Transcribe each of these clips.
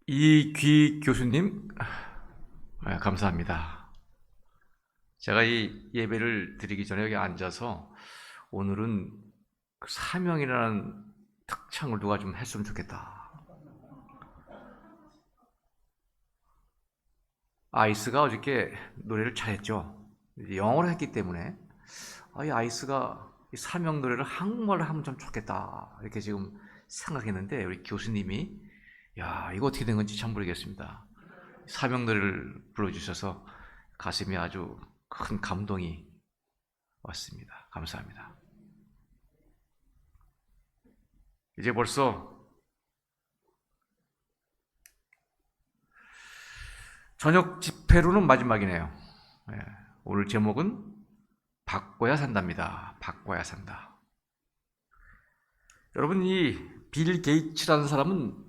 이귀 교수님, 감사합니다. 제가 이 예배를 드리기 전에 여기 앉아서 오늘은 그 사명이라는 특창을 누가 좀 했으면 좋겠다. 아이스가 어저께 노래를 잘했죠. 영어로 했기 때문에 이 아이스가 이 사명 노래를 한국말로 하면 좀 좋겠다 이렇게 지금 생각했는데, 우리 교수님이 야, 이거 어떻게 된 건지 참 모르겠습니다. 사명 노래를 불러주셔서 가슴이 아주 큰 감동이 왔습니다. 감사합니다. 이제 벌써 저녁 집회로는 마지막이네요. 오늘 제목은 바꿔야 산답니다. 바꿔야 산다. 여러분, 이 빌 게이츠라는 사람은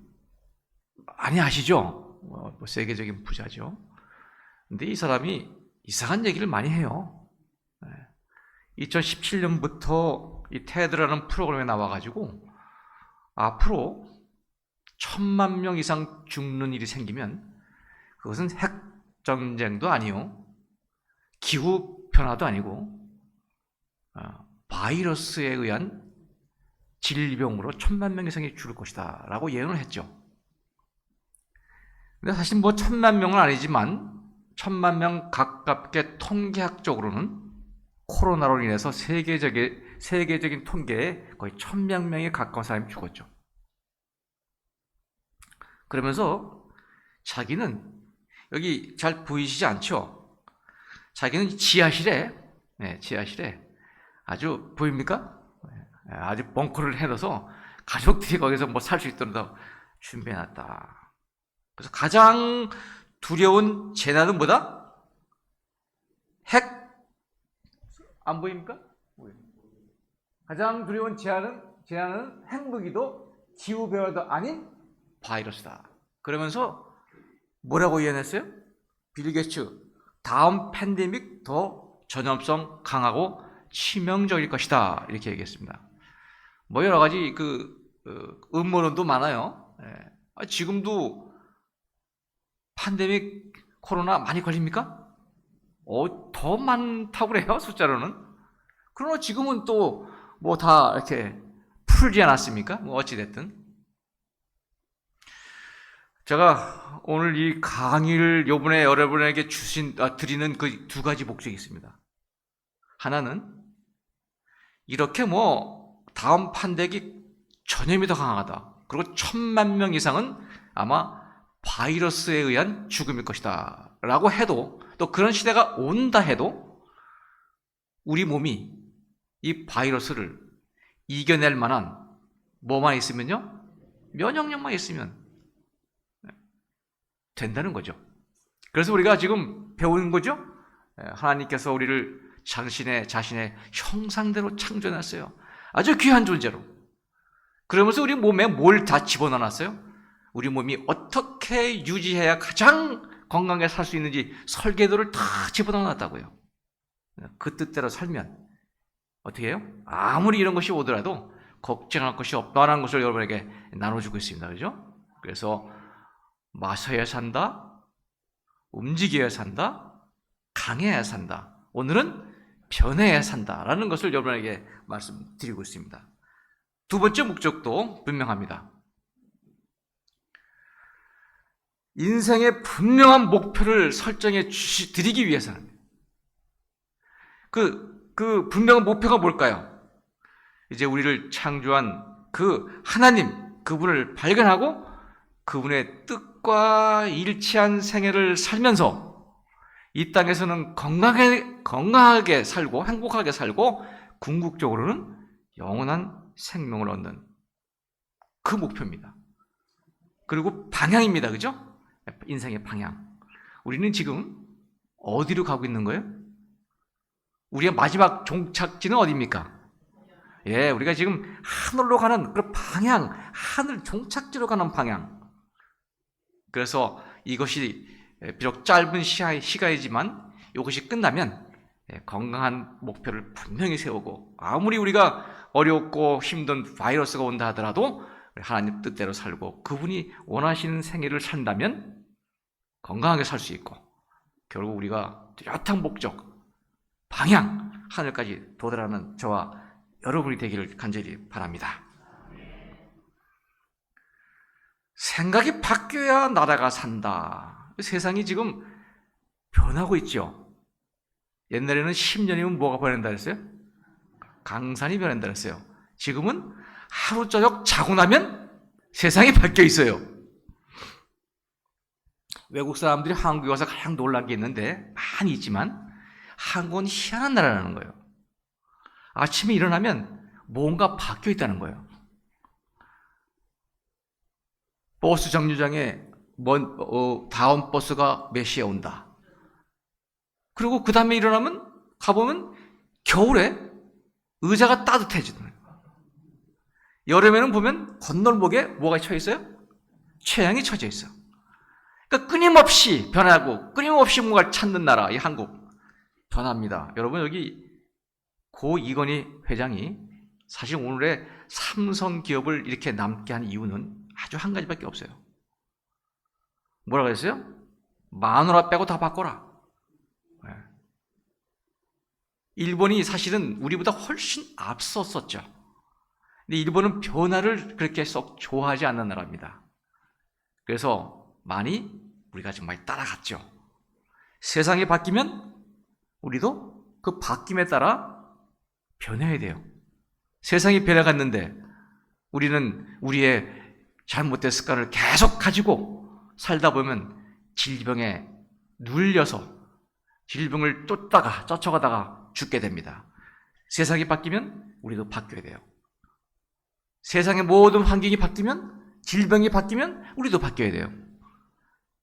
많이 아시죠? 세계적인 부자죠. 근데 이 사람이 이상한 얘기를 많이 해요. 2017년부터 이 테드라는 프로그램에 나와가지고 앞으로 1,000만 명 이상 죽는 일이 생기면 그것은 핵전쟁도 아니요, 기후변화도 아니고 바이러스에 의한 질병으로 1,000만 명 이상이 죽을 것이다 라고 예언을 했죠. 근데 사실 1,000만 명은 아니지만 1,000만 명 가깝게 통계학적으로는 코로나로 인해서 세계적인 통계에 거의 1,000명에 가까운 사람이 죽었죠. 그러면서 자기는, 여기 잘 보이시지 않죠? 자기는 지하실에 아주, 보입니까? 아주 벙커를 해놔서 가족들이 거기서 살 수 있도록 준비해놨다. 그래서 가장 두려운 재난은 뭐다? 핵? 안 보입니까? 가장 두려운 재난은 핵무기도 기후변화도 아닌 바이러스다. 그러면서 뭐라고 예언했어요? 빌 게이츠, 다음 팬데믹 더 전염성 강하고 치명적일 것이다 이렇게 얘기했습니다. 여러 가지 음모론도 많아요. 지금도 팬데믹 코로나 많이 걸립니까? 더 많다고 그래요, 숫자로는. 그러나 지금은 또 다 이렇게 풀지 않았습니까? 어찌됐든. 제가 오늘 이 강의를 요번에 여러분에게 드리는 그 두 가지 목적이 있습니다. 하나는 이렇게 다음 팬데믹 전염이 더 강하다, 그리고 1,000만 명 이상은 아마 바이러스에 의한 죽음일 것이다 라고 해도, 또 그런 시대가 온다 해도 우리 몸이 이 바이러스를 이겨낼 만한 뭐만 있으면요? 면역력만 있으면 된다는 거죠. 그래서 우리가 지금 배우는 거죠? 하나님께서 우리를 자신의 형상대로 창조해놨어요. 아주 귀한 존재로. 그러면서 우리 몸에 뭘 다 집어넣어놨어요? 우리 몸이 어떻게 유지해야 가장 건강하게 살 수 있는지 설계도를 다 집어넣어놨다고요. 그 뜻대로 살면 어떻게 해요? 아무리 이런 것이 오더라도 걱정할 것이 없다는 것을 여러분에게 나눠주고 있습니다. 그렇죠? 그래서 마셔야 산다, 움직여야 산다, 강해야 산다, 오늘은 변해야 산다라는 것을 여러분에게 말씀드리고 있습니다. 두 번째 목적도 분명합니다. 인생의 분명한 목표를 설정해 드리기 위해서는 그 분명한 목표가 뭘까요? 이제 우리를 창조한 그 하나님, 그분을 발견하고 그분의 뜻과 일치한 생애를 살면서 이 땅에서는 건강하게 살고 행복하게 살고 궁극적으로는 영원한 생명을 얻는 그 목표입니다. 그리고 방향입니다. 그죠? 인생의 방향. 우리는 지금 어디로 가고 있는 거예요? 우리의 마지막 종착지는 어디입니까? 우리가 지금 하늘로 가는 그 방향, 하늘 종착지로 가는 방향. 그래서 이것이 비록 짧은 시간이지만 이것이 끝나면 건강한 목표를 분명히 세우고, 아무리 우리가 어렵고 힘든 바이러스가 온다 하더라도 하나님 뜻대로 살고 그분이 원하시는 생애를 산다면 건강하게 살 수 있고 결국 우리가 뚜렷한 목적, 방향, 하늘까지 도달하는 저와 여러분이 되기를 간절히 바랍니다. 생각이 바뀌어야 나라가 산다. 세상이 지금 변하고 있죠. 옛날에는 10년이면 뭐가 변한다 그랬어요? 강산이 변한다 그랬어요. 지금은 하루 저녁 자고 나면 세상이 바뀌어 있어요. 외국 사람들이 한국에 와서 가장 놀란 게 있는데 많이 있지만 한국은 희한한 나라라는 거예요. 아침에 일어나면 뭔가 바뀌어 있다는 거예요. 버스 정류장에 다음 버스가 몇 시에 온다. 그리고 그 다음에 일어나면 가보면 겨울에 의자가 따뜻해지더라고요. 여름에는 보면 건널목에 뭐가 쳐 있어요? 최양이 쳐져 있어. 그러니까 끊임없이 변하고 끊임없이 뭔가를 찾는 나라, 이 한국. 변합니다. 여러분, 여기 고 이건희 회장이 사실 오늘의 삼성 기업을 이렇게 남게 한 이유는 아주 한 가지밖에 없어요. 뭐라고 했어요? 마누라 빼고 다 바꿔라. 일본이 사실은 우리보다 훨씬 앞섰었죠. 근데 일본은 변화를 그렇게 썩 좋아하지 않는 나라입니다. 그래서 우리가 좀 많이 따라갔죠. 세상이 바뀌면 우리도 그 바뀜에 따라 변해야 돼요. 세상이 변해갔는데 우리는 우리의 잘못된 습관을 계속 가지고 살다 보면 질병에 눌려서 질병을 쫓아가다가 죽게 됩니다. 세상이 바뀌면 우리도 바뀌어야 돼요. 세상의 모든 환경이 바뀌면, 질병이 바뀌면 우리도 바뀌어야 돼요.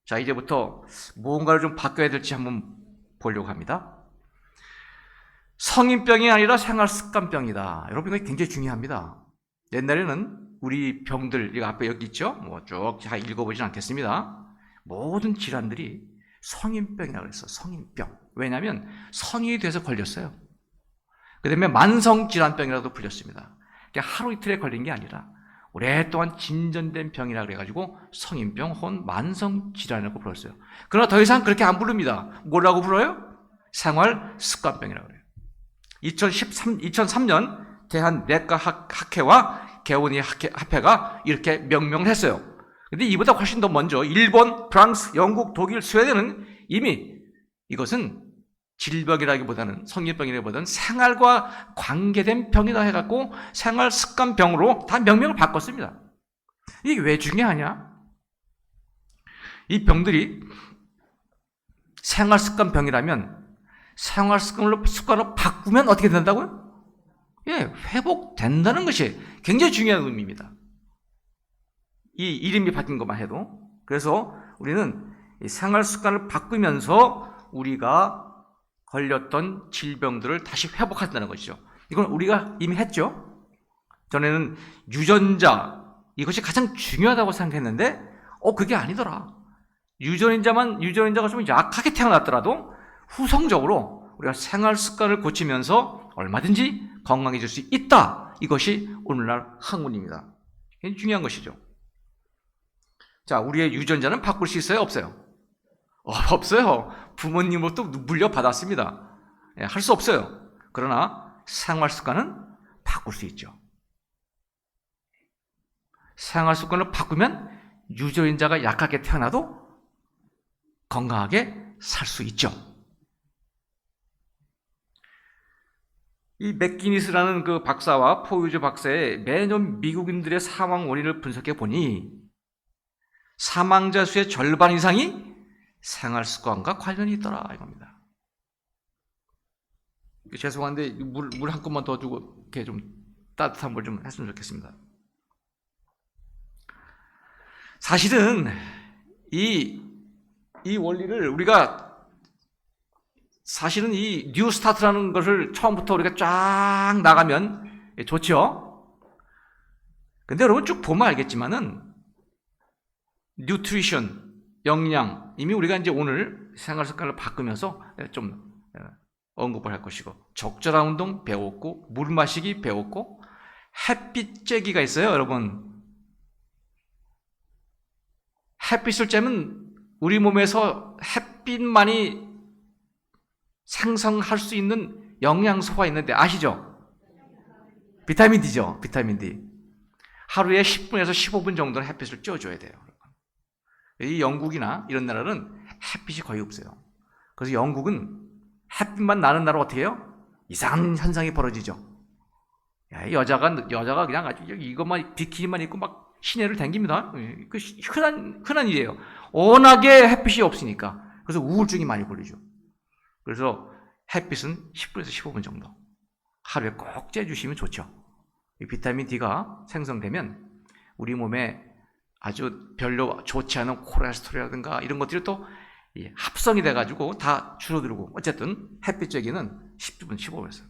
자, 이제부터 무언가를 좀 바뀌어야 될지 한번 보려고 합니다. 성인병이 아니라 생활습관병이다. 여러분, 이거 굉장히 중요합니다. 옛날에는 우리 병들, 이거 앞에 여기 있죠? 쭉 다 읽어보진 않겠습니다. 모든 질환들이 성인병이라고 그랬어요. 성인병. 왜냐하면 성인이 돼서 걸렸어요. 그 다음에 만성질환병이라도 불렸습니다. 하루 이틀에 걸린 게 아니라 오랫동안 진전된 병이라 그래가지고 성인병 혹은 만성질환이라고 불렀어요. 그러나 더 이상 그렇게 안 부릅니다. 뭐라고 불러요? 생활습관병이라고 그래요. 2003년 대한내과학회와 개원의학회가 이렇게 명명을 했어요. 근데 이보다 훨씬 더 먼저 일본, 프랑스, 영국, 독일, 스웨덴은 이미 이것은 질병이라기보다는 성인병이라기보다는 생활과 관계된 병이다 해갖고 생활습관병으로 다 명명을 바꿨습니다. 이게 왜 중요하냐? 이 병들이 생활습관병이라면 생활습관으로 바꾸면 어떻게 된다고요? 예, 회복된다는 것이 굉장히 중요한 의미입니다. 이 이름이 바뀐 것만 해도. 그래서 우리는 이 생활습관을 바꾸면서 우리가 걸렸던 질병들을 다시 회복한다는 것이죠. 이건 우리가 이미 했죠. 전에는 유전자, 이것이 가장 중요하다고 생각했는데 그게 아니더라. 유전자가 좀 약하게 태어났더라도 후성적으로 우리가 생활습관을 고치면서 얼마든지 건강해질 수 있다. 이것이 오늘날 학문입니다. 굉장히 중요한 것이죠. 자, 우리의 유전자는 바꿀 수 있어요? 없어요? 없어요. 부모님으로부터 물려받았습니다. 할 수 없어요. 그러나 생활습관은 바꿀 수 있죠. 생활습관을 바꾸면 유전자가 약하게 태어나도 건강하게 살 수 있죠. 이 맥기니스라는 그 박사와 포유주 박사의 매년 미국인들의 사망 원인을 분석해 보니 사망자 수의 절반 이상이 생활습관과 관련이 있더라 이겁니다. 죄송한데 물 한 컵만 더 주고 이렇게 좀 따뜻한 물 좀 했으면 좋겠습니다. 사실은 이 원리를 우리가 사실은 이 뉴스타트라는 것을 처음부터 우리가 쫙 나가면 좋죠. 근데 여러분 쭉 보면 알겠지만은 뉴트리션, 영양, 이미 우리가 이제 오늘 생활 습관을 바꾸면서 좀 언급을 할 것이고, 적절한 운동 배웠고, 물 마시기 배웠고, 햇빛 쬐기가 있어요, 여러분. 햇빛을 쬐면 우리 몸에서 햇빛만이 생성할 수 있는 영양소가 있는데 아시죠? 비타민 D죠. 비타민 D. 하루에 10분에서 15분 정도는 햇빛을 쬐줘야 돼요. 이 영국이나 이런 나라는 햇빛이 거의 없어요. 그래서 영국은 햇빛만 나는 나라 어떻게 해요? 이상한 현상이 벌어지죠. 여자가 그냥 아주 이것만 비키니만 입고 막 시내를 댕깁니다. 그 흔한 일이에요. 워낙에 햇빛이 없으니까. 그래서 우울증이 많이 걸리죠. 그래서 햇빛은 10분에서 15분 정도 하루에 꼭 쬐주시면 좋죠. 이 비타민 D가 생성되면 우리 몸에 아주 별로 좋지 않은 콜레스테롤이라든가 이런 것들이 또 합성이 돼가지고 다 줄어들고, 어쨌든 햇빛 쬐기는 10분, 15분에서.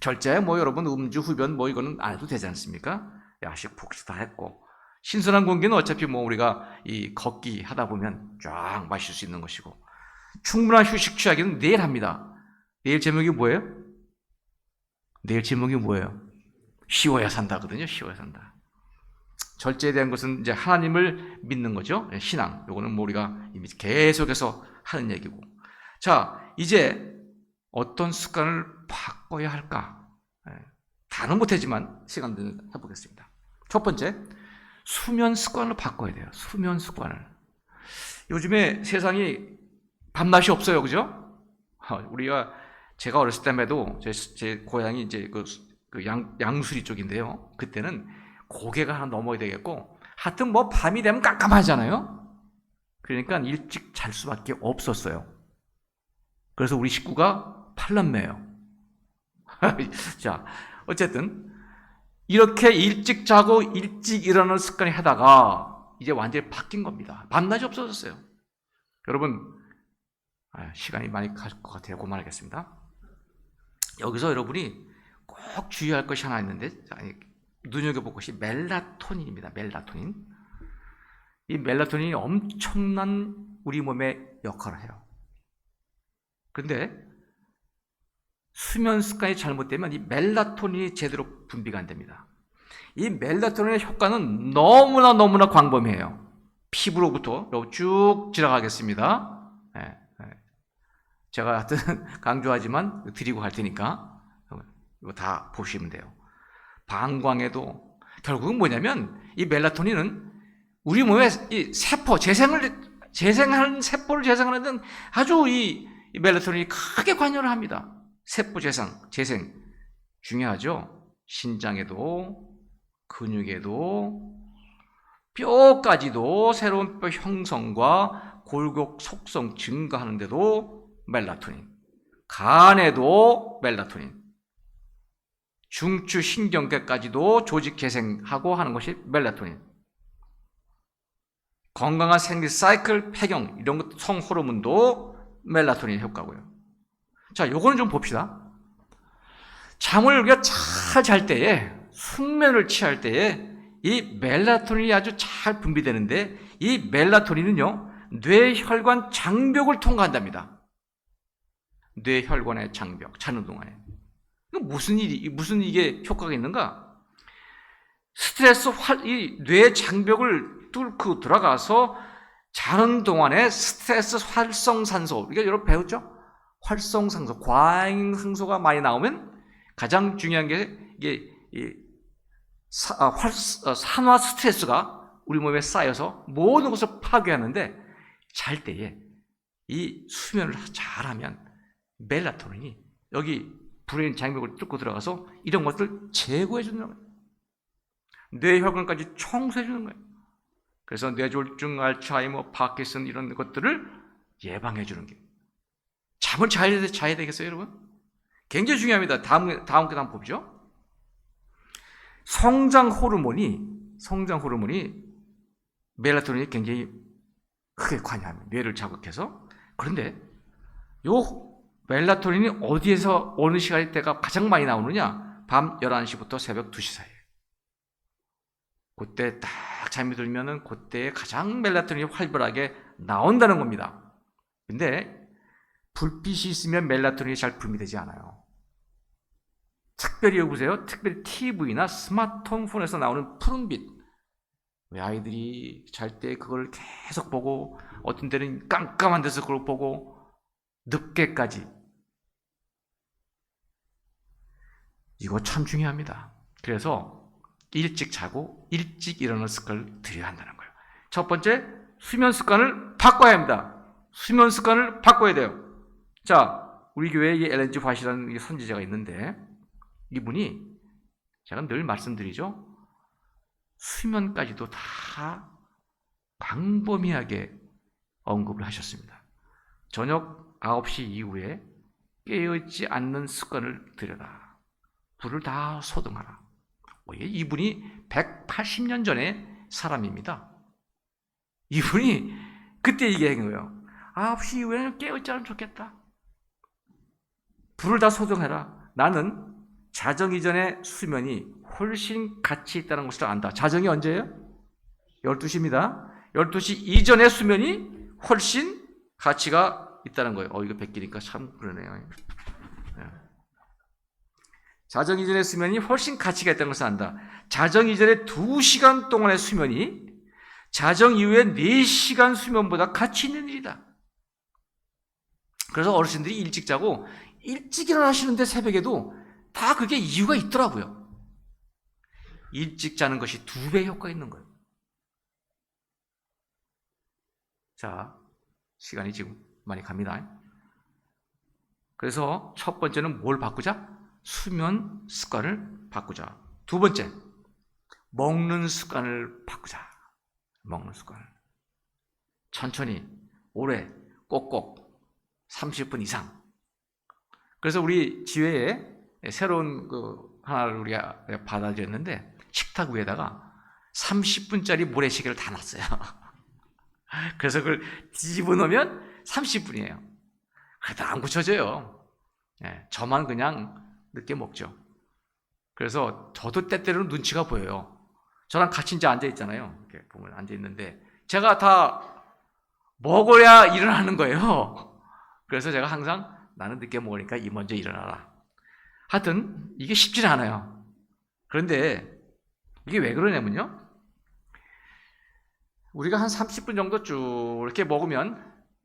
절제 여러분 음주, 흡연 이거는 안 해도 되지 않습니까? 야식, 폭식 다 했고, 신선한 공기는 어차피 우리가 이 걷기 하다 보면 쫙 마실 수 있는 것이고, 충분한 휴식 취하기는 내일 합니다. 내일 제목이 뭐예요? 내일 제목이 뭐예요? 쉬워야 산다거든요. 쉬워야 산다. 절제에 대한 것은 이제 하나님을 믿는 거죠. 신앙. 요거는 우리가 이미 계속해서 하는 얘기고. 자, 이제 어떤 습관을 바꿔야 할까? 다는 못하지만 시간 되면 해보겠습니다. 첫 번째, 수면 습관을 바꿔야 돼요. 수면 습관을. 요즘에 세상이 밤낮이 없어요, 그죠? 제가 어렸을 때에도 제 고향이 이제 양수리 쪽인데요. 그때는 고개가 하나 넘어야 되겠고, 하여튼 밤이 되면 깜깜하잖아요. 그러니까 일찍 잘 수밖에 없었어요. 그래서 우리 식구가 팔남매예요. 자, 어쨌든 이렇게 일찍 자고 일찍 일어나는 습관이 하다가 이제 완전히 바뀐 겁니다. 밤낮이 없어졌어요. 여러분, 시간이 많이 갈 것 같아요. 그만하겠습니다. 여기서 여러분이 꼭 주의할 것이 하나 있는데, 눈여겨볼 것이 멜라토닌입니다. 멜라토닌. 이 멜라토닌이 엄청난 우리 몸에 역할을 해요. 그런데 수면 습관이 잘못되면 이 멜라토닌이 제대로 분비가 안 됩니다. 이 멜라토닌의 효과는 너무나 광범위해요. 피부로부터 쭉 지나가겠습니다. 제가 하여튼 강조하지만 드리고 갈 테니까 이거 다 보시면 돼요. 방광에도 결국은 뭐냐면 이 멜라토닌은 우리 몸의 이 세포 재생하는 세포를 재생하는 아주 이 멜라토닌이 크게 관여를 합니다. 세포 재생 중요하죠. 신장에도 근육에도 뼈까지도 새로운 뼈 형성과 골격 속성 증가하는데도 멜라토닌, 간에도 멜라토닌, 중추 신경계까지도 조직 재생하고 하는 것이 멜라토닌. 건강한 생리 사이클, 폐경 이런 것 성호르몬도 멜라토닌 효과고요. 자, 요거는 좀 봅시다. 잠을 우리가 잘 잘 때에, 숙면을 취할 때에 이 멜라토닌이 아주 잘 분비되는데, 이 멜라토닌은요 뇌혈관 장벽을 통과한답니다. 뇌혈관의 장벽, 자는 동안에. 무슨 이게 효과가 있는가? 이 뇌 장벽을 뚫고 들어가서 자는 동안에 스트레스 활성산소, 우리가 여러분 배웠죠? 활성산소, 과잉산소가 많이 나오면 가장 중요한 게 이게 산화 스트레스가 우리 몸에 쌓여서 모든 것을 파괴하는데, 잘 때에 이 수면을 잘하면 멜라토닌이 여기 브레인 장벽을 뚫고 들어가서 이런 것들 제거해 주는 거예요. 뇌혈관까지 청소해 주는 거예요. 그래서 뇌졸중, 알츠하이머, 파킨슨 이런 것들을 예방해 주는 게. 잠을 자야 되겠어요, 여러분? 굉장히 중요합니다. 다음 게 한번 보죠. 성장 호르몬이 멜라토닌이 굉장히 크게 관여합니다. 뇌를 자극해서. 그런데 요 멜라토닌이 어디에서 어느 시간이 때가 가장 많이 나오느냐? 밤 11시부터 새벽 2시 사이에. 그때 딱 잠이 들면은 그때에 가장 멜라토닌이 활발하게 나온다는 겁니다. 근데 불빛이 있으면 멜라토닌이 잘 분비되지 않아요. 특별히 여기 보세요. 특별히 TV나 스마트폰에서 나오는 푸른빛, 왜 아이들이 잘 때 그걸 계속 보고 어떤 때는 깜깜한 데서 그걸 보고 늦게까지. 이거 참 중요합니다. 그래서 일찍 자고 일찍 일어날 습관을 들여야 한다는 거예요. 첫 번째, 수면 습관을 바꿔야 합니다. 수면 습관을 바꿔야 돼요. 자, 우리 교회에 엘렌 G 화이트라는 선지자가 있는데 이분이 제가 늘 말씀드리죠. 수면까지도 다 광범위하게 언급을 하셨습니다. 저녁 9시 이후에 깨어있지 않는 습관을 들여다. 불을 다 소등하라. 이분이 180년 전의 사람입니다. 이분이 그때 얘기한 거예요. 9시 이후에는 깨어있지 않으면 좋겠다. 불을 다 소등해라. 나는 자정 이전의 수면이 훨씬 가치 있다는 것을 안다. 자정이 언제예요? 12시입니다. 12시 이전의 수면이 훨씬 가치가 있다는 거예요. 이거 베끼니까 참 그러네요. 자정 이전의 수면이 훨씬 가치가 있다는 것을 안다. 자정 이전에 2시간 동안의 수면이 자정 이후에 4시간 수면보다 가치 있는 일이다. 그래서 어르신들이 일찍 자고 일찍 일어나시는데 새벽에도 다 그게 이유가 있더라고요. 일찍 자는 것이 2배 효과 있는 거예요. 자, 시간이 지금 많이 갑니다. 그래서 첫 번째는 뭘 바꾸자? 수면 습관을 바꾸자. 두 번째, 먹는 습관을 바꾸자. 먹는 습관을. 천천히, 오래, 꼭꼭 30분 이상. 그래서 우리 지회에 새로운 하나를 우리가 받아들였는데 식탁 위에다가 30분짜리 모래시계를 다 놨어요. 그래서 그걸 뒤집어 놓으면 30분이에요. 그래도 안 고쳐져요. 저만 그냥 늦게 먹죠. 그래서 저도 때때로는 눈치가 보여요. 저랑 같이 이제 앉아 있잖아요. 이렇게 보면 앉아 있는데 제가 다 먹어야 일어나는 거예요. 그래서 제가 항상 나는 늦게 먹으니까 이 먼저 일어나라. 하여튼 이게 쉽지는 않아요. 그런데 이게 왜 그러냐면요. 우리가 한 30분 정도 쭉 이렇게 먹으면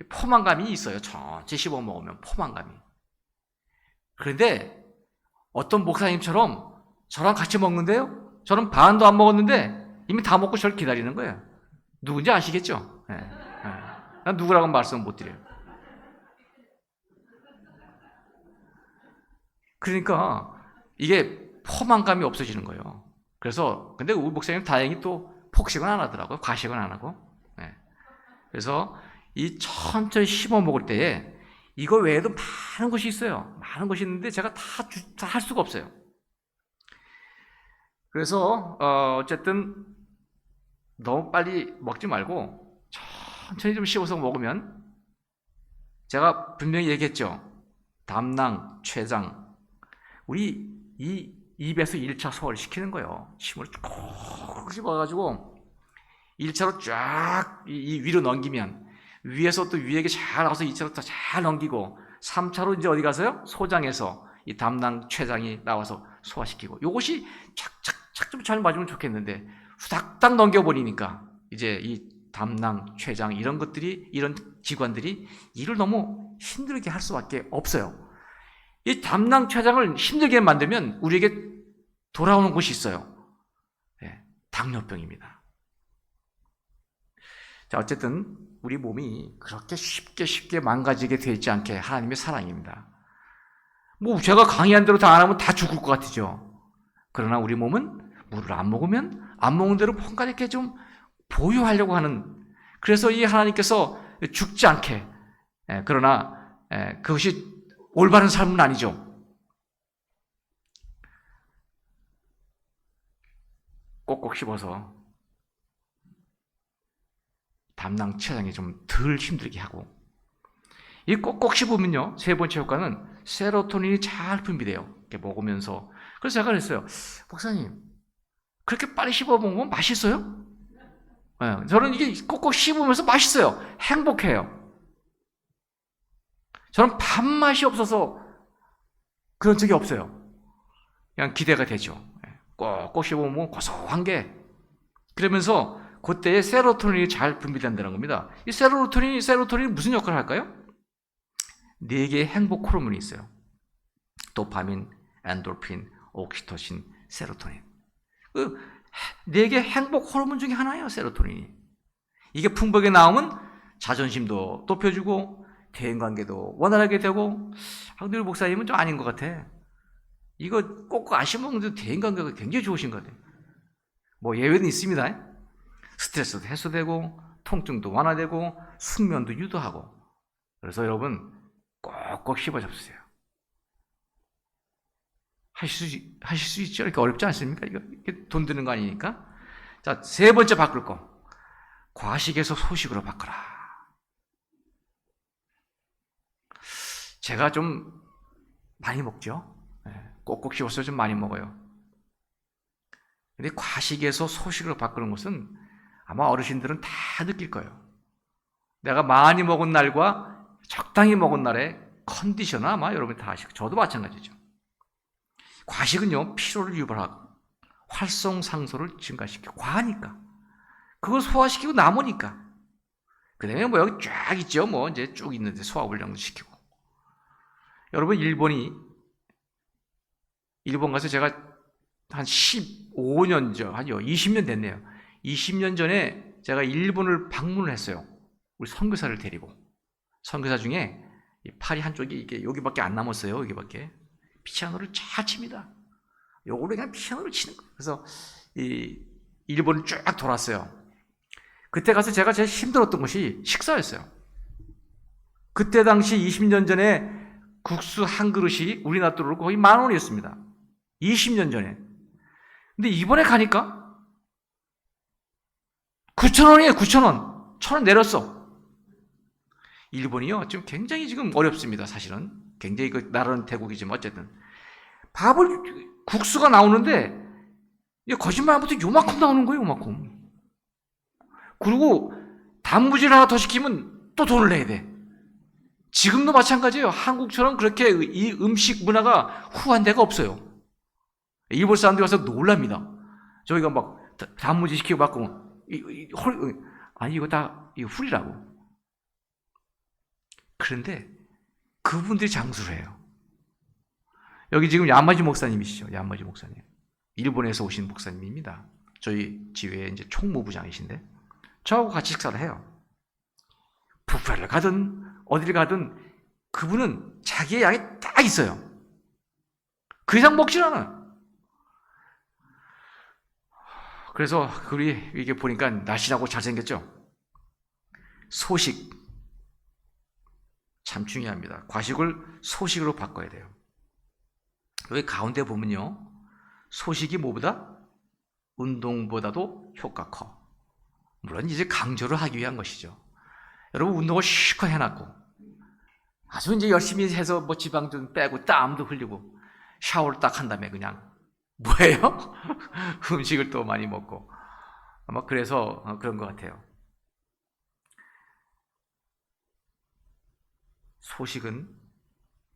포만감이 있어요. 천천히 씹어 먹으면 포만감이. 그런데 어떤 목사님처럼 저랑 같이 먹는데요. 저는 반도 안 먹었는데 이미 다 먹고 저를 기다리는 거예요. 누군지 아시겠죠? 난 누구라고 말씀 못 드려요. 그러니까 이게 포만감이 없어지는 거예요. 그래서 근데 우리 목사님 다행히 또 폭식은 안 하더라고요. 과식은 안 하고. 그래서 이 천천히 씹어 먹을 때에 이거 외에도 많은 것이 있어요. 많은 것이 있는데 제가 다 할 수가 없어요. 그래서 어쨌든 너무 빨리 먹지 말고 천천히 좀 씹어서 먹으면 제가 분명히 얘기했죠. 담낭, 췌장 우리 이 입에서 1차 소화를 시키는 거예요. 침을 쭉 씹어가지고 1차로 쫙 이 위로 넘기면 위에서 또 위에게 잘 나와서 2차로 또 잘 넘기고 3차로 이제 어디 가서요? 소장에서 이 담낭, 췌장이 나와서 소화시키고 이것이 착착착 좀 잘 맞으면 좋겠는데 후닥닥 넘겨버리니까 이제 이 담낭, 췌장 이런 것들이 이런 기관들이 일을 너무 힘들게 할 수밖에 없어요. 이 담낭, 췌장을 힘들게 만들면 우리에게 돌아오는 곳이 있어요. 당뇨병입니다. 자, 어쨌든 우리 몸이 그렇게 쉽게 망가지게 되지 않게 하나님의 사랑입니다. 뭐 제가 강의한 대로 다 안 하면 다 죽을 것 같으죠. 그러나 우리 몸은 물을 안 먹으면 안 먹은 대로 뭔가 이렇게 좀 보유하려고 하는, 그래서 이 하나님께서 죽지 않게, 그러나 그것이 올바른 삶은 아니죠. 꼭꼭 씹어서 담낭, 췌장이 좀 덜 힘들게 하고, 이 꼭꼭 씹으면요, 세 번째 효과는 세로토닌이 잘 분비돼요. 이렇게 먹으면서. 그래서 제가 그랬어요. 목사님, 그렇게 빨리 씹어 먹으면 맛있어요? 저는 이게 꼭꼭 씹으면서 맛있어요. 행복해요. 저는 밥맛이 없어서 그런 적이 없어요. 그냥 기대가 되죠. 꼭꼭 씹어먹으면 고소한 게, 그러면서 그때에 세로토닌이 잘 분비된다는 겁니다. 이 세로토닌이 무슨 역할을 할까요? 4개의 행복 호르몬이 있어요. 도파민, 엔도르핀, 옥시토신, 세로토닌. 그 4개 행복 호르몬 중에 하나예요, 세로토닌이. 이게 풍부하게 나오면 자존심도 높여주고 대인관계도 원활하게 되고. 근데 우리 목사님은 좀 아닌 것 같아. 이거 꼭 아시면 대인관계가 굉장히 좋으신 것 같아요. 뭐 예외는 있습니다. 스트레스도 해소되고 통증도 완화되고 숙면도 유도하고. 그래서 여러분 꼭꼭 씹어잡으세요. 하실 수 있죠? 이렇게 어렵지 않습니까? 이게 돈 드는 거 아니니까. 자, 3번째 바꿀 거. 과식에서 소식으로 바꿔라. 제가 좀 많이 먹죠? 꼭꼭 씹어서 좀 많이 먹어요. 근데 과식에서 소식으로 바꾸는 것은 아마 어르신들은 다 느낄 거예요. 내가 많이 먹은 날과 적당히 먹은 날의 컨디션은 아마 여러분이 다 아시고 저도 마찬가지죠. 과식은요, 피로를 유발하고 활성상소를 증가시키고 과하니까 그걸 소화시키고 남으니까 그 다음에 뭐 여기 쫙 있죠. 뭐 이제 쭉 있는데 소화불량도 시키고. 여러분 일본 가서 제가 한 15년 전, 아니요 20년 됐네요. 20년 전에 제가 일본을 방문을 했어요. 우리 선교사를 데리고. 선교사 중에 팔이 한쪽이 이게 여기밖에 안 남았어요. 여기밖에. 피아노를 잘 칩니다. 요거로 그냥 피아노를 치는 거예요. 그래서 일본을 쭉 돌았어요. 그때 가서 제가 제일 힘들었던 것이 식사였어요. 그때 당시 20년 전에 국수 한 그릇이 우리나라 돈으로 거의 10,000원이었습니다. 20년 전에. 근데 이번에 가니까 9,000원이에요. 9,000원. 1,000원 내렸어. 일본이요. 지금 굉장히 지금 어렵습니다. 사실은. 굉장히 그 나라는 대국이지만 어쨌든. 국수가 나오는데 거짓말 안 못해 요만큼 나오는 거예요. 요만큼. 그리고 단무지를 하나 더 시키면 또 돈을 내야 돼. 지금도 마찬가지예요. 한국처럼 그렇게 이 음식 문화가 후한 데가 없어요. 일본 사람들이 와서 놀랍니다. 저희가 막 단무지 시키고 받고 아니 이거 다 훌이라고. 그런데 그분들이 장수를 해요. 여기 지금 야마지 목사님이시죠. 야마지 목사님. 일본에서 오신 목사님입니다. 저희 지회의 이제 총무부장이신데 저하고 같이 식사를 해요. 뷔페를 가든 어디를 가든 그분은 자기의 양이 딱 있어요. 그 이상 먹질 않아요. 그래서 우리 이게 보니까 날씬하고 잘생겼죠? 소식 참 중요합니다. 과식을 소식으로 바꿔야 돼요. 여기 가운데 보면요. 소식이 뭐보다? 운동보다도 효과 커. 물론 이제 강조를 하기 위한 것이죠. 여러분 운동을 실컷 해놨고 아주 이제 열심히 해서 뭐 지방 좀 빼고 땀도 흘리고 샤워를 딱 한 다음에 그냥 뭐예요? 음식을 또 많이 먹고 아마 그래서 그런 것 같아요. 소식은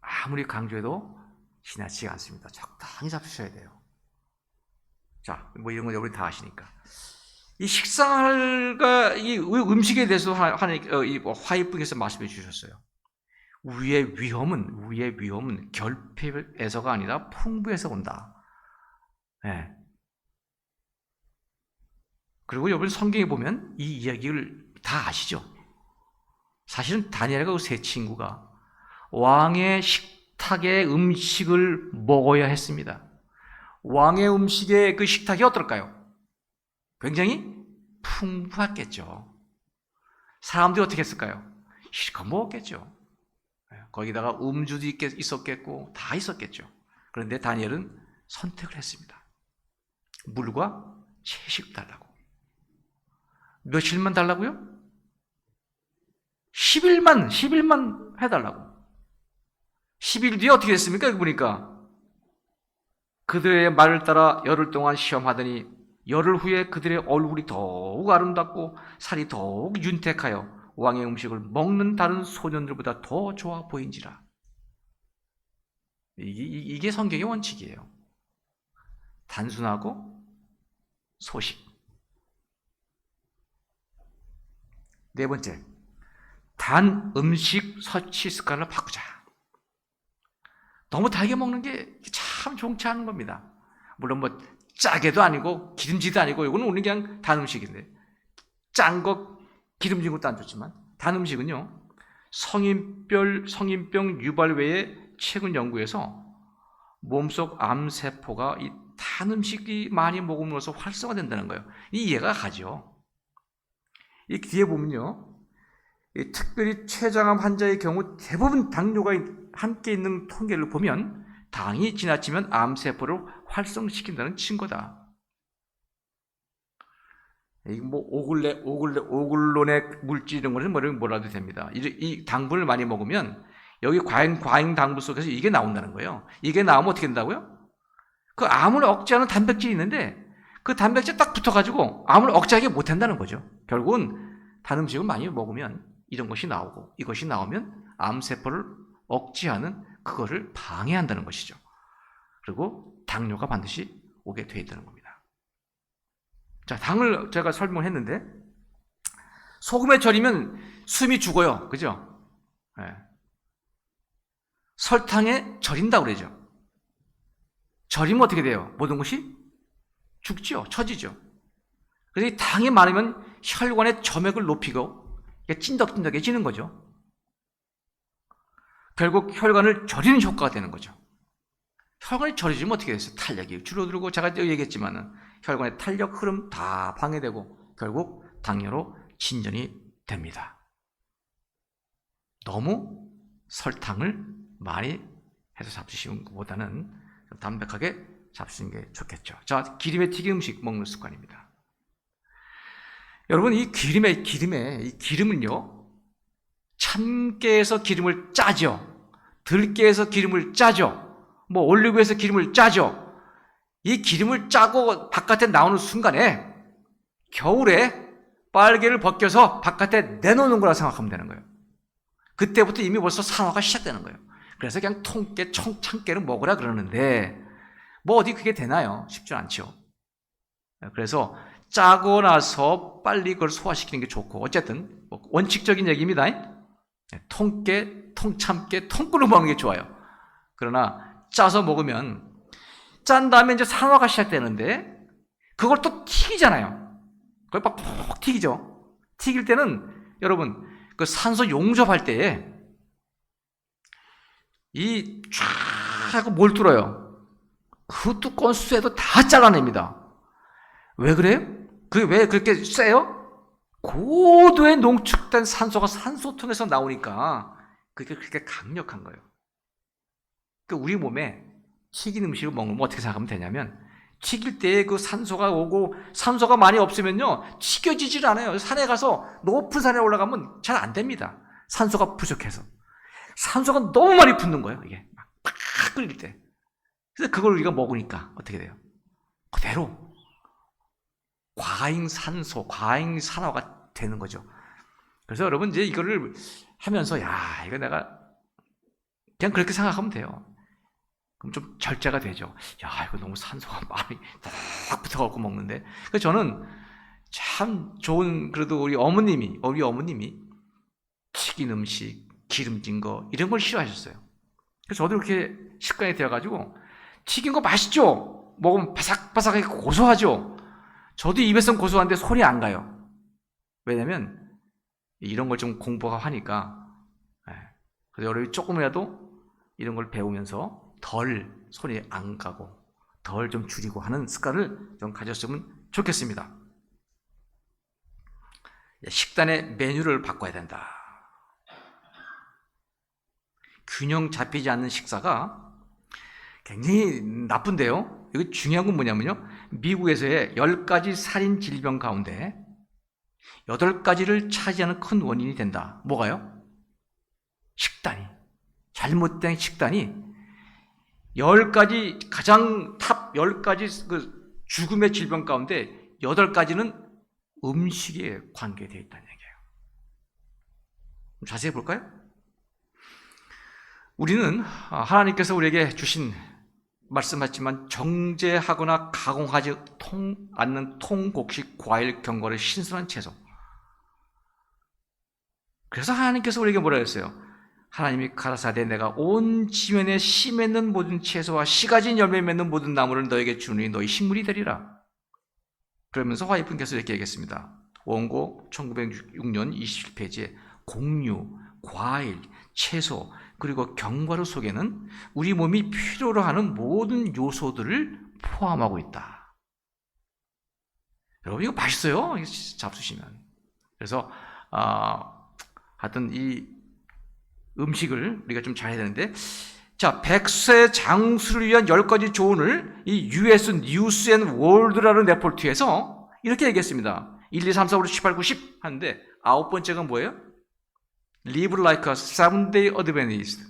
아무리 강조해도 지나치지 않습니다. 적당히 잡수셔야 돼요. 자, 뭐 이런 거 여러분이 다 아시니까. 이 식사가 이 음식에 대해서 화이프께서 말씀해 주셨어요. 우리의 위험은 결핍에서가 아니라 풍부에서 온다. 네. 그리고 여러분 성경에 보면 이 이야기를 다 아시죠? 사실은 다니엘과 그 세 친구가 왕의 식탁의 음식을 먹어야 했습니다. 왕의 음식의 그 식탁이 어떨까요? 굉장히 풍부했겠죠. 사람들이 어떻게 했을까요? 실컷 먹었겠죠. 거기다가 음주도 있었겠고 다 있었겠죠. 그런데 다니엘은 선택을 했습니다. 물과 채식 달라고. 며칠만 달라고요? 10일만 해달라고. 10일 뒤에 어떻게 됐습니까? 여기 보니까 그들의 말을 따라 열흘 동안 시험하더니 열흘 후에 그들의 얼굴이 더욱 아름답고 살이 더욱 윤택하여 왕의 음식을 먹는 다른 소년들보다 더 좋아 보인지라. 이게 성경의 원칙이에요. 단순하고 소식. 네 번째, 단 음식 섭취 습관을 바꾸자. 너무 달게 먹는 게 참 좋지 않은 겁니다. 물론 뭐 짜게도 아니고 기름지도 아니고 이거는 우리 그냥 단 음식인데, 짠 거 기름진 것도 안 좋지만 단 음식은요, 성인병 유발 외에 최근 연구에서 몸속 암세포가 이 단 음식이 많이 먹음으로써 활성화된다는 거예요. 이 이해가 가죠. 이 뒤에 보면요, 이 특별히 췌장암 환자의 경우 대부분 당뇨가 함께 있는 통계를 보면 당이 지나치면 암세포를 활성시킨다는 증거다. 이 뭐 오글론의 물질 이런 거는 뭐라도 됩니다. 이 당분을 많이 먹으면 여기 과잉 당분 속에서 이게 나온다는 거예요. 이게 나오면 어떻게 된다고요? 그 암을 억제하는 단백질이 있는데 그 단백질 딱 붙어가지고 암을 억제하게 못한다는 거죠. 결국은 단 음식을 많이 먹으면 이런 것이 나오고, 이것이 나오면 암세포를 억제하는 그거를 방해한다는 것이죠. 그리고 당뇨가 반드시 오게 돼 있다는 겁니다. 자, 당을 제가 설명했는데, 소금에 절이면 숨이 죽어요. 그죠? 네. 설탕에 절인다고 그러죠. 절이면 어떻게 돼요? 모든 것이 죽죠. 처지죠. 그래서 이 당이 많으면 혈관의 점액을 높이고 찐덕찐덕해지는 거죠. 결국 혈관을 절이는 효과가 되는 거죠. 혈관이 절여지면 어떻게 됐어요? 탄력이 줄어들고, 제가 얘기했지만은 혈관의 탄력 흐름 다 방해되고 결국 당뇨로 진전이 됩니다. 너무 설탕을 많이 해서 잡수시는 것보다는 담백하게 잡수는 게 좋겠죠. 자, 기름에 튀긴 음식 먹는 습관입니다. 여러분, 이 기름은요, 참깨에서 기름을 짜죠. 들깨에서 기름을 짜죠. 뭐 올리브에서 기름을 짜죠. 이 기름을 짜고 바깥에 나오는 순간에 겨울에 빨개를 벗겨서 바깥에 내놓는 거라 생각하면 되는 거예요. 그때부터 이미 벌써 산화가 시작되는 거예요. 그래서 그냥 통깨, 참깨를 먹으라 그러는데 뭐 어디 그게 되나요? 쉽지 않죠. 그래서 짜고 나서 빨리 그걸 소화시키는 게 좋고, 어쨌든 원칙적인 얘기입니다. 통깨, 통참깨, 통꿀로 먹는 게 좋아요. 그러나 짜서 먹으면 짠 다음에 이제 산화가 시작되는데 그걸 또 튀기잖아요. 그걸 막 푹 튀기죠. 튀길 때는 여러분 그 산소 용접할 때에 이 쫙 하고 몰뚫어요. 그 두꺼운 쇠도 다 잘라냅니다. 왜 그래요? 그게 왜 그렇게 쎄요? 고도의 농축된 산소가 산소통에서 나오니까 그게 그렇게 강력한 거예요. 그러니까 우리 몸에 튀긴 음식을 먹으면 어떻게 생각하면 되냐면, 튀길 때 그 산소가 오고, 산소가 많이 없으면요 튀겨지질 않아요. 산에 가서 높은 산에 올라가면 잘 안 됩니다. 산소가 부족해서. 산소가 너무 많이 붙는 거예요. 이게 막 끓일 때. 그래서 그걸 우리가 먹으니까 어떻게 돼요? 그대로 과잉 산소, 과잉 산화가 되는 거죠. 그래서 여러분 이제 이거를 하면서 이거 내가 그냥 그렇게 생각하면 돼요. 그럼 좀 절제가 되죠. 이거 너무 산소가 많이 딱 붙어갖고 먹는데. 그래서 저는 참 좋은, 그래도 우리 어머님이 튀긴 음식, 기름진 거 이런 걸 싫어하셨어요. 그래서 저도 이렇게 습관이 되어가지고, 튀긴 거 맛있죠? 먹으면 바삭바삭하게 고소하죠? 저도 입에선 고소한데 손이 안 가요. 왜냐면 이런 걸 좀 공부가 하니까. 그래서 여러분이 조금이라도 이런 걸 배우면서 덜 손이 안 가고 덜 좀 줄이고 하는 습관을 좀 가졌으면 좋겠습니다. 식단의 메뉴를 바꿔야 된다. 균형 잡히지 않는 식사가 굉장히 나쁜데요. 이거 중요한 건 뭐냐면요, 미국에서의 10가지 살인 질병 가운데 8가지를 차지하는 큰 원인이 된다. 뭐가요? 식단이, 잘못된 식단이 10가지, 가장 탑 10가지 그 죽음의 질병 가운데 8가지는 음식에 관계되어 있다는 얘기예요. 자세히 볼까요? 우리는 하나님께서 우리에게 주신, 말씀하셨지만 정제하거나 가공하지 않는 통곡식 과일, 견과류, 신선한 채소, 그래서 하나님께서 우리에게 뭐라 했어요? 하나님이 가라사대 내가 온 지면에 씨 맺는 모든 채소와 씨 가진 열매 맺는 모든 나무를 너에게 주니 너희 식물이 되리라. 그러면서 화이프님께서 이렇게 얘기했습니다. 원고 1906년 27페이지에 곡류, 과일, 채소 그리고 견과류 속에는 우리 몸이 필요로 하는 모든 요소들을 포함하고 있다. 여러분 이거 맛있어요. 잡수시면. 그래서 하여튼 이 음식을 우리가 좀 잘해야 되는데, 자, 100세 장수를 위한 10가지 조언을 이 US 뉴스 앤 월드라는 레포트에서 이렇게 얘기했습니다. 1, 2, 3, 4, 5, 6, 7, 8, 9, 10 하는데 9번째가 뭐예요? Live like a seventh-day Adventist.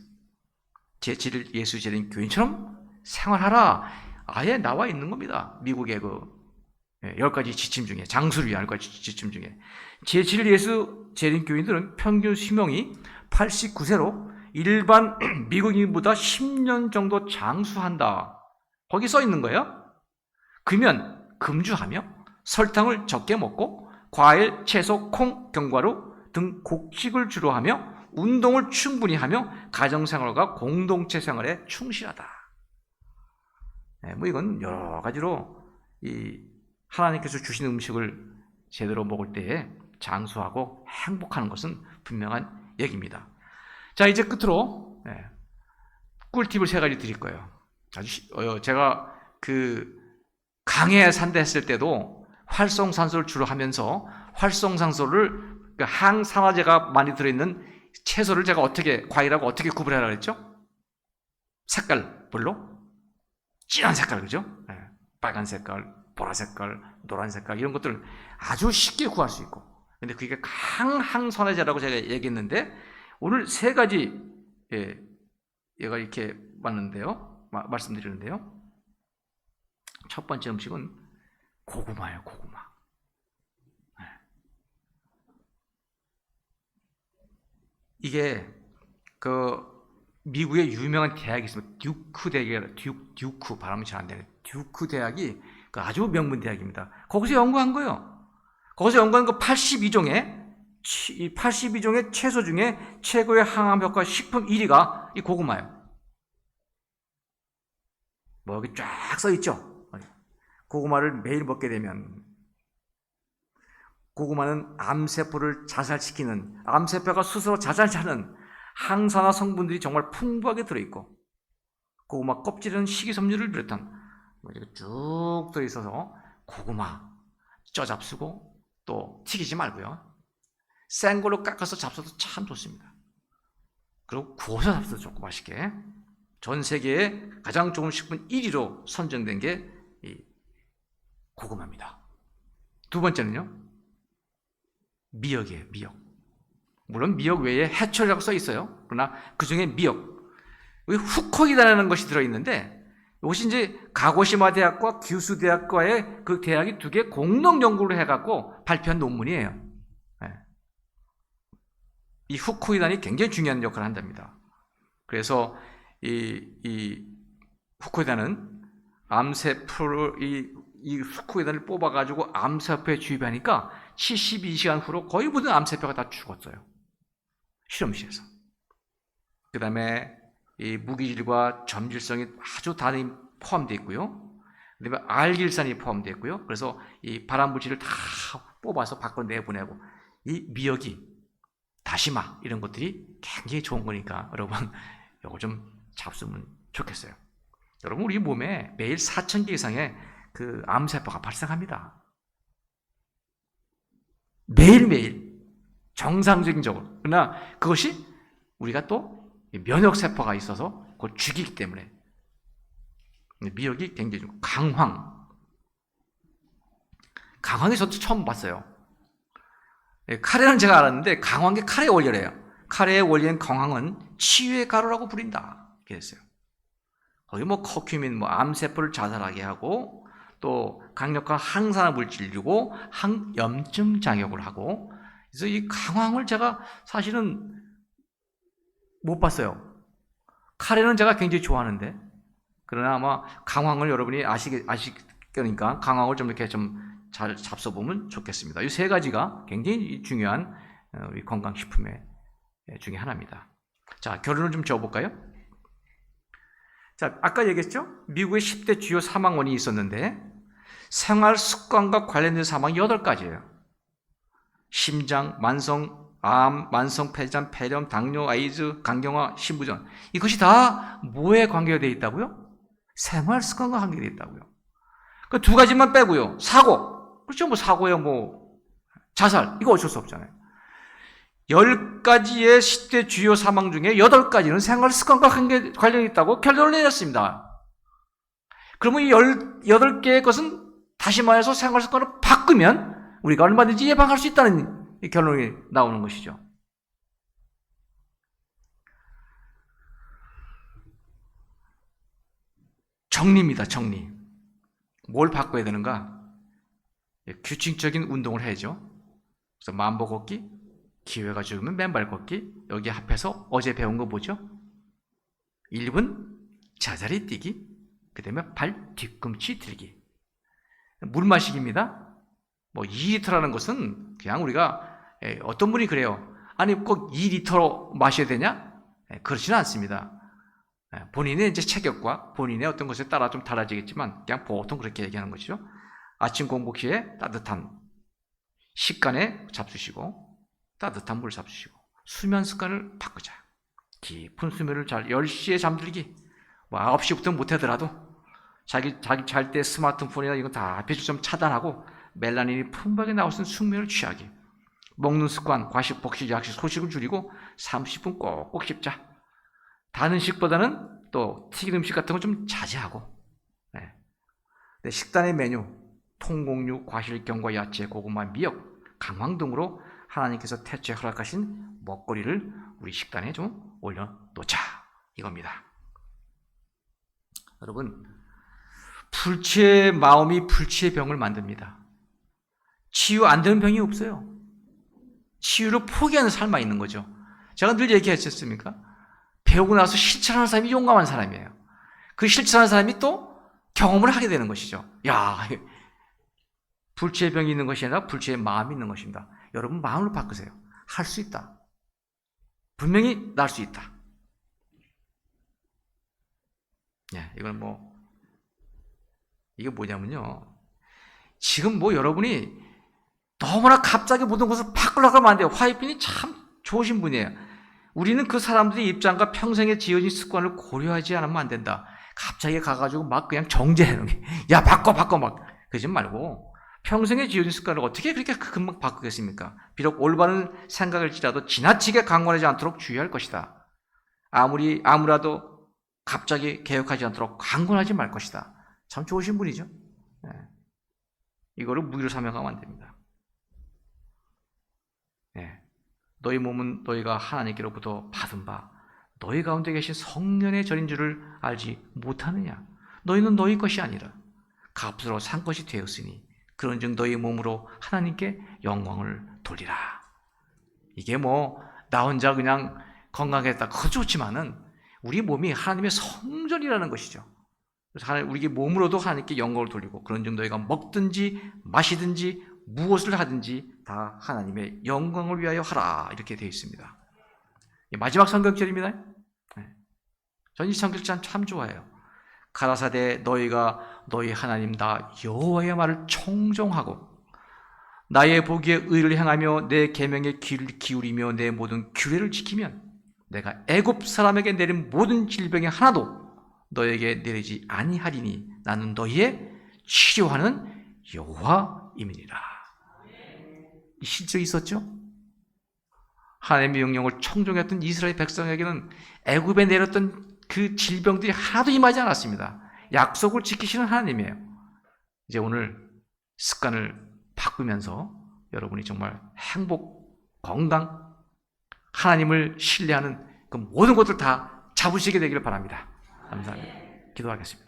제7일 예수 재림 교인처럼 생활하라. 아예 나와 있는 겁니다. 미국의 그 10가지 지침 중에, 장수를 위한 10가지 지침 중에. 제7일 예수 재림 교인들은 평균 수명이 89세로 일반 미국인보다 10년 정도 장수한다. 거기 써 있는 거예요. 그러면 금주하며 설탕을 적게 먹고 과일, 채소, 콩, 견과류 등 곡식을 주로 하며 운동을 충분히 하며 가정생활과 공동체 생활에 충실하다. 뭐 이건 여러 가지로 이 하나님께서 주신 음식을 제대로 먹을 때에 장수하고 행복하는 것은 분명한 얘기입니다. 자, 이제 끝으로 꿀팁을 3가지 드릴 거예요. 제가 그 강에 산다 했을 때도 활성산소를 주로 하면서 활성산소를 항산화제가 많이 들어있는 채소를 제가 어떻게, 과일하고 어떻게 구분하라고 했죠? 색깔별로 진한 색깔, 그죠? 빨간 색깔, 보라 색깔, 노란 색깔 이런 것들을 아주 쉽게 구할 수 있고, 근데 그게 항산화제라고 제가 얘기했는데 오늘 3가지 얘가 이렇게 말씀드리는데요. 첫 번째 음식은 고구마예요. 고구마. 이게 그 미국의 유명한 대학이 있습니다. 듀크 대학이라 듀크 발음이 잘 안 되네. 듀크 대학이 그 아주 명문 대학입니다. 거기서 연구한 거예요. 거기서 연구한 거 82종의 채소 중에 최고의 항암 효과 식품 1위가 이 고구마예요. 뭐 여기 쫙 써 있죠. 고구마를 매일 먹게 되면 고구마는 암세포를 자살시키는, 암세포가 스스로 자살하는 항산화 성분들이 정말 풍부하게 들어있고, 고구마 껍질은 식이섬유를 비롯한 쭉 들어있어서 고구마 쪄 잡수고 또 튀기지 말고요. 센 걸로 깎아서 잡숴도 참 좋습니다. 그리고 구워서 잡숴도 좋고 맛있게. 전 세계에 가장 좋은 식품 1위로 선정된 게 이 고구마입니다. 2번째는요. 미역이에요. 미역. 물론 미역 외에 해초라고 써 있어요. 그러나 그 중에 미역, 여기 후코이다라는 것이 들어있는데, 이것이 이제 가고시마 대학과 규슈 대학과의 그 대학이 2개 공동 연구를 해갖고 발표한 논문이에요. 이 후코이단이 굉장히 중요한 역할을 한답니다. 그래서 이 후코이단은 암세포를 이 후코이단을 뽑아가지고 암세포에 주입하니까 72시간 후로 거의 모든 암세포가 다 죽었어요. 실험실에서. 그 다음에 이 무기질과 점질성이 아주 다르게 포함되어 있고요. 그 다음에 알길산이 포함되어 있고요. 그래서 이 발암물질을 다 뽑아서 밖으로 내보내고, 이 미역이, 다시마 이런 것들이 굉장히 좋은 거니까 여러분 이거 좀 잡수면 좋겠어요. 여러분 우리 몸에 매일 4,000개 이상의 그 암세포가 발생합니다. 매일매일 정상적으로. 그러나 그것이 우리가 또 면역세포가 있어서 그걸 죽이기 때문에 미역이 굉장히 좀 강황이 저도 처음 봤어요. 카레는 제가 알았는데 강황이 카레의 원료래요. 카레의 원료인 강황은 치유의 가루라고 부린다. 이렇게 했어요. 거기 뭐 커큐민, 뭐 암세포를 자살하게 하고 또 강력한 항산화 물질을 주고 항염증 작용을 하고, 그래서 이 강황을 제가 사실은 못 봤어요. 카레는 제가 굉장히 좋아하는데, 그러나 아마 강황을 여러분이 아시니까 강황을 좀 이렇게 좀 잘 잡숴보면 좋겠습니다. 이 3가지가 굉장히 중요한 우리 건강식품의 중에 하나입니다. 자, 결론을 좀 지어볼까요? 자, 아까 얘기했죠? 미국의 10대 주요 사망원이 있었는데 생활 습관과 관련된 사망이 8가지예요. 심장, 암, 만성 폐장, 폐렴, 당뇨, 아이즈, 간경화, 신부전. 이것이 다 뭐에 관계가 되어 있다고요? 생활 습관과 관계되어 있다고요. 그 2가지만 빼고요. 사고. 그렇죠? 뭐 사고요, 뭐 자살. 이거 어쩔 수 없잖아요. 10가지의 10대 주요 사망 중에 8가지는 생활 습관과 관련이 있다고 결론을 내렸습니다. 그러면 이 18개의 것은 다시 말해서 생활 습관을 바꾸면 우리가 얼마든지 예방할 수 있다는 결론이 나오는 것이죠. 정리입니다. 정리. 뭘 바꿔야 되는가? 규칙적인 운동을 해야죠. 그래서 만보 걷기, 기회가 죽으면 맨발 걷기, 여기 합해서 어제 배운 거 뭐죠? 1분 자자리 뛰기, 그 다음에 발 뒤꿈치 들기. 물 마시기입니다. 뭐 2리터라는 것은 그냥 우리가 어떤 분이 그래요. 아니 꼭 2리터 마셔야 되냐? 그렇지는 않습니다. 본인의 이제 체격과 본인의 어떤 것에 따라 좀 달라지겠지만 그냥 보통 그렇게 얘기하는 것이죠. 아침 공복 시에 따뜻한 식간에 잡수시고 따뜻한 물 잡수시고 수면 습관을 바꾸자. 깊은 수면을 잘 10시에 잠들기. 뭐 9시부터 못하더라도 자기 잘 때 스마트폰이나 이거 다 빛을 좀 차단하고 멜라닌이 풍부하게 나올 수 있는 숙면을 취하기. 먹는 습관, 과식, 복식, 약식, 소식을 줄이고 30분 꼭꼭 씹자. 단 음식보다는 또 튀긴 음식 같은 거 좀 자제하고. 식단의 메뉴, 통곡류, 과실경과 야채, 고구마, 미역, 강황 등으로 하나님께서 태초에 허락하신 먹거리를 우리 식단에 좀 올려놓자. 이겁니다. 여러분, 불치의 마음이 불치의 병을 만듭니다. 치유 안 되는 병이 없어요. 치유를 포기하는 삶만 있는 거죠. 제가 늘 얘기했었습니까? 배우고 나서 실천하는 사람이 용감한 사람이에요. 그 실천하는 사람이 또 경험을 하게 되는 것이죠. 야, 불치의 병이 있는 것이 아니라 불치의 마음이 있는 것입니다. 여러분 마음을 바꾸세요. 할 수 있다. 분명히 날 수 있다. 이건 이게 뭐냐면요. 지금 여러분이 너무나 갑자기 모든 것을 바꾸려고 하면 안 돼요. 화이트님이 참 좋으신 분이에요. 우리는 그 사람들의 입장과 평생에 지어진 습관을 고려하지 않으면 안 된다. 갑자기 가가지고 막 그냥 정죄해놓은 게, 야, 바꿔, 막. 그러지 말고, 평생에 지어진 습관을 어떻게 그렇게 금방 바꾸겠습니까? 비록 올바른 생각일지라도 지나치게 강권하지 않도록 주의할 것이다. 아무라도 갑자기 개혁하지 않도록 강권하지 말 것이다. 참 좋으신 분이죠. 이거를 무기로 사명하면 안 됩니다. 너희 몸은 너희가 하나님께로부터 받은 바 너희 가운데 계신 성령의 전인 줄을 알지 못하느냐? 너희는 너희 것이 아니라 값으로 산 것이 되었으니 그런즉 너희 몸으로 하나님께 영광을 돌리라. 이게 나 혼자 그냥 건강했다 그거 좋지만은 우리 몸이 하나님의 성전이라는 것이죠. 그래서 우리 몸으로도 하나님께 영광을 돌리고 그런즉 너희가 먹든지 마시든지 무엇을 하든지 다 하나님의 영광을 위하여 하라 이렇게 되어 있습니다. 마지막 성경절입니다. 전 이 성경절 참 좋아해요. 가라사대 너희가 너희 하나님 다 여호와의 말을 청종하고 나의 보기에 의를 행하며 내 계명에 귀를 기울이며 내 모든 규례를 지키면 내가 애굽 사람에게 내린 모든 질병의 하나도 너에게 내리지 아니하리니 나는 너희의 치료하는 여호와임이니라. 실제 있었죠? 하나님의 명령을 청종했던 이스라엘 백성에게는 애굽에 내렸던 그 질병들이 하나도 임하지 않았습니다. 약속을 지키시는 하나님이에요. 이제 오늘 습관을 바꾸면서 여러분이 정말 행복, 건강, 하나님을 신뢰하는 그 모든 것들 다 잡으시게 되기를 바랍니다. 감사합니다. 기도하겠습니다.